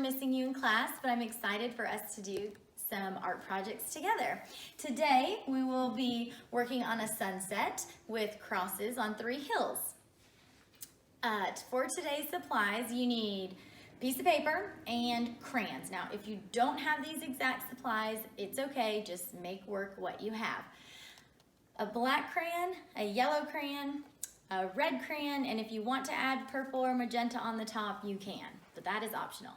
missing you in class, but I'm excited for us to do some art projects together. Today, we will be working on a sunset with crosses on 3 hills. For today's supplies, you need a piece of paper and crayons. Now, if you don't have these exact supplies, it's okay, just make work what you have. A black crayon, a yellow crayon, a red crayon, and if you want to add purple or magenta on the top, you can, but that is optional.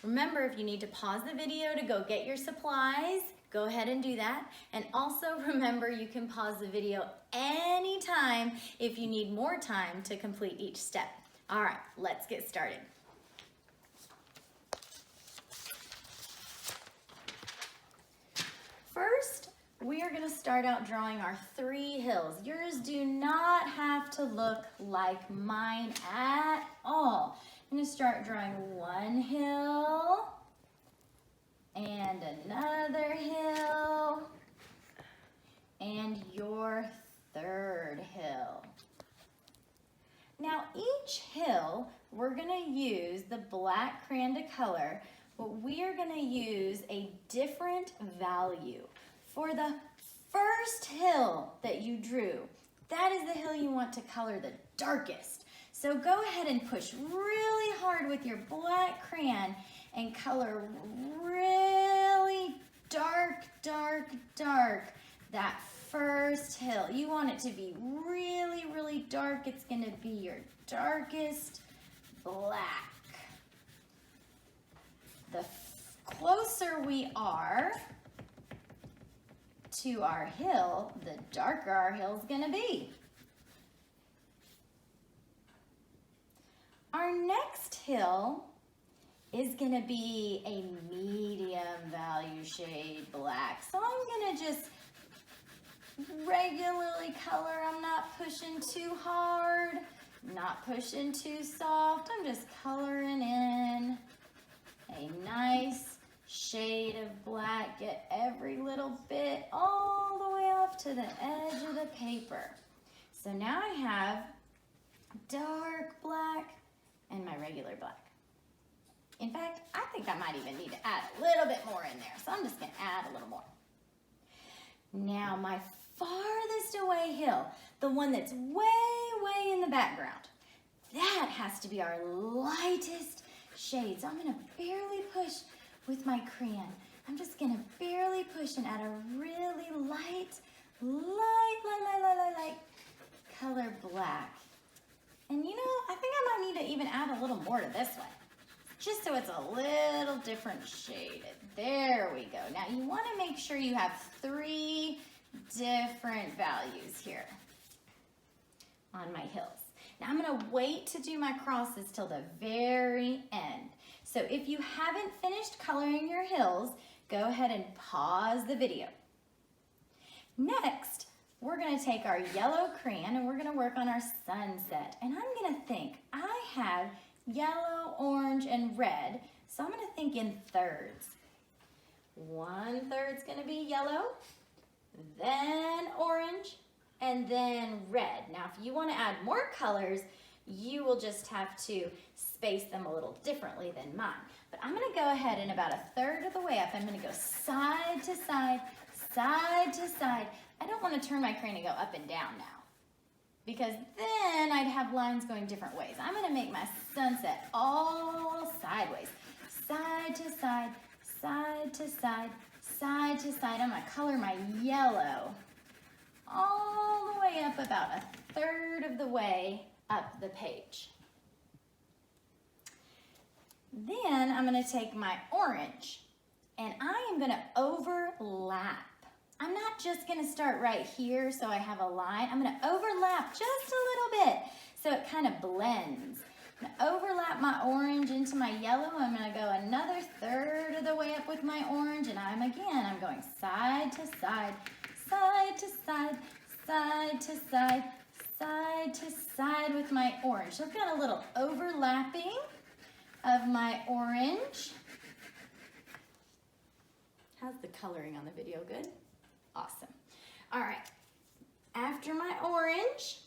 Remember, if you need to pause the video to go get your supplies, go ahead and do that. And also remember, you can pause the video anytime if you need more time to complete each step. All right, let's get started. First, we are gonna start out drawing our 3 hills. Yours do not have to look like mine at all. I'm gonna start drawing 1 hill and another hill and your 3rd hill. Now each hill, we're gonna use the black crayon to color, but we are gonna use a different value. For the first hill that you drew, that is the hill you want to color the darkest. So go ahead and push really hard with your black crayon and color really dark, dark, dark that first hill. You want it to be really, really dark. It's gonna be your darkest black. The closer we are to our hill, the darker our hill is gonna be. Our next hill is gonna be a medium value shade black. So I'm gonna just regularly color. I'm not pushing too hard, not pushing too soft. I'm just coloring in a nice shade of black. Get every little bit all the way off to the edge of the paper. So now I have dark black and my regular black. In fact, I think I might even need to add a little bit more in there. So I'm just gonna add a little more. Now my farthest away hill, the one that's way, way in the background, that has to be our lightest shade. So I'm gonna barely push with my crayon. I'm just gonna barely push and add a really light color black. And you know, I think I might need to even add a little more to this one, just so it's a little different shaded. There we go. Now you wanna make sure you have 3 different values here on my hills. Now I'm gonna wait to do my crosses till the very end. So if you haven't finished coloring your hills, go ahead and pause the video. Next, we're gonna take our yellow crayon and we're gonna work on our sunset. And I'm gonna think, I have yellow, orange, and red, so I'm gonna think in thirds. 1/3 is gonna be yellow, then orange, and then red. Now, if you wanna add more colors, you will just have to space them a little differently than mine. But I'm gonna go ahead and about 1/3 of the way up, I'm gonna go side to side, side to side. I don't wanna turn my crayon and go up and down now, because then I'd have lines going different ways. I'm gonna make my sunset all sideways. Side to side, side to side, side to side. I'm gonna color my yellow all the way up about 1/3 of the way up the page. Then I'm gonna take my orange and I am gonna overlap. I'm not just gonna start right here so I have a line. I'm gonna overlap just a little bit so it kind of blends. I'm gonna overlap my orange into my yellow. I'm gonna go another 1/3 of the way up with my orange, and I'm going side to side, side to side, side to side, side to side with my orange. So I've got a little overlapping of my orange. How's the coloring on the video? Good? Awesome. All right, after my orange,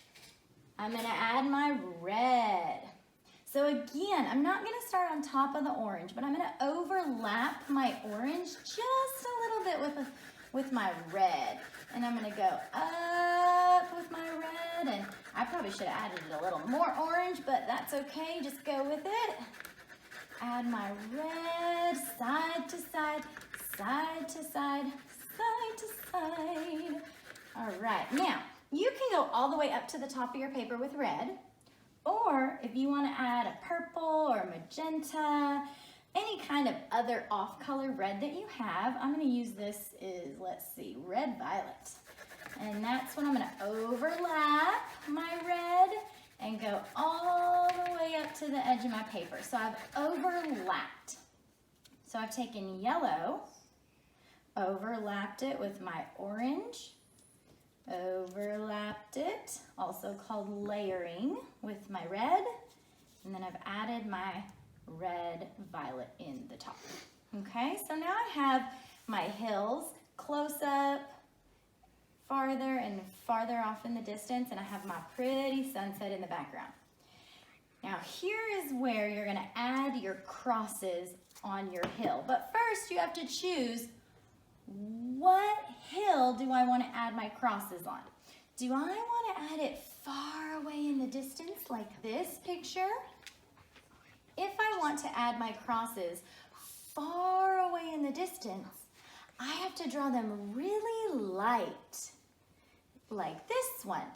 I'm gonna add my red. So again, I'm not gonna start on top of the orange, but I'm gonna overlap my orange just a little bit with my red. And I'm gonna go up with my red, and I probably should have added a little more orange, but that's okay, just go with it. Add my red, side to side, side to side, side to side. All right, now you can go all the way up to the top of your paper with red, or if you want to add a purple or magenta, any kind of other off-color red that you have, I'm going to use this is, let's see, red violet. And that's when I'm going to overlap my red and go all the way up to the edge of my paper. So I've overlapped. So I've taken yellow, overlapped it with my orange, overlapped it, also called layering, with my red, and then I've added my red violet in the top. Okay, so now I have my hills close up, farther and farther off in the distance, and I have my pretty sunset in the background. Now here is where you're gonna add your crosses on your hill. But first you have to choose, what hill do I want to add my crosses on? Do I want to add it far away in the distance like this picture? If I want to add my crosses far away in the distance, I have to draw them really light, like this one.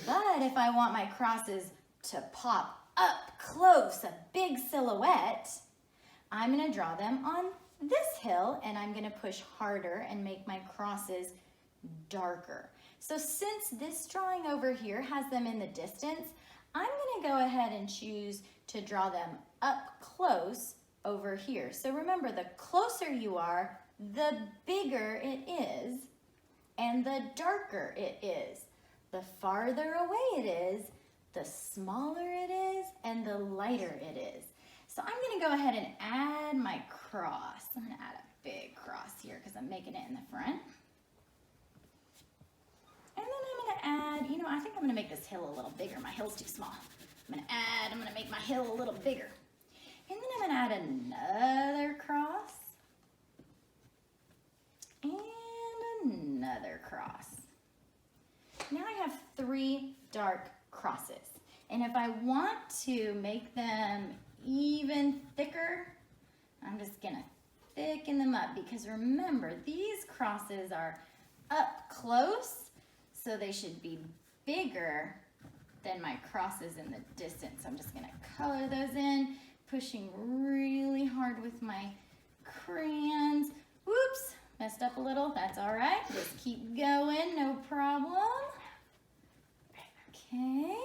But if I want my crosses to pop up close, a big silhouette, I'm going to draw them on this hill, and I'm going to push harder and make my crosses darker. So since this drawing over here has them in the distance, I'm going to go ahead and choose to draw them up close over here. So remember, the closer you are, the bigger it is and the darker it is. The farther away it is, the smaller it is and the lighter it is. So I'm going to go ahead and add my cross. I'm going to add a big cross here because I'm making it in the front. And then I'm going to add, you know, I think I'm going to make this hill a little bigger. My hill's too small. I'm going to make my hill a little bigger. And then I'm going to add another cross. And another cross. Now I have 3 dark crosses. And if I want to make them even thicker, I'm just gonna thicken them up, because remember, these crosses are up close, so they should be bigger than my crosses in the distance. I'm just gonna color those in, pushing really hard with my crayons. Whoops, messed up a little, that's all right. Just keep going, no problem. Okay.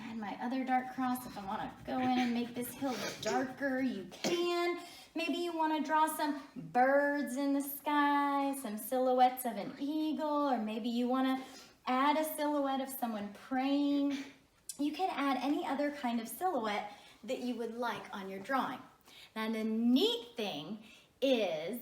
Add my other dark cross. If I want to go in and make this hill darker, you can. Maybe you want to draw some birds in the sky, some silhouettes of an eagle, or maybe you want to add a silhouette of someone praying. You can add any other kind of silhouette that you would like on your drawing. Now the neat thing is,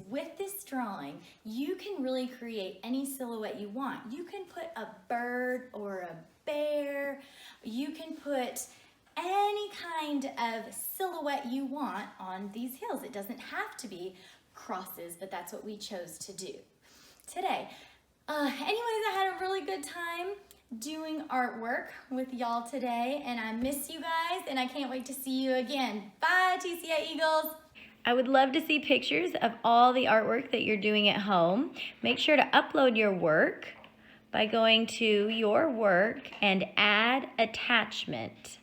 with this drawing, you can really create any silhouette you want. You can put a bird or a bear. You can put any kind of silhouette you want on these hills. It doesn't have to be crosses, but that's what we chose to do today. Anyways, I had a really good time doing artwork with y'all today, and I miss you guys, and I can't wait to see you again. Bye, TCA Eagles. I would love to see pictures of all the artwork that you're doing at home. Make sure to upload your work by going to your work and add attachment.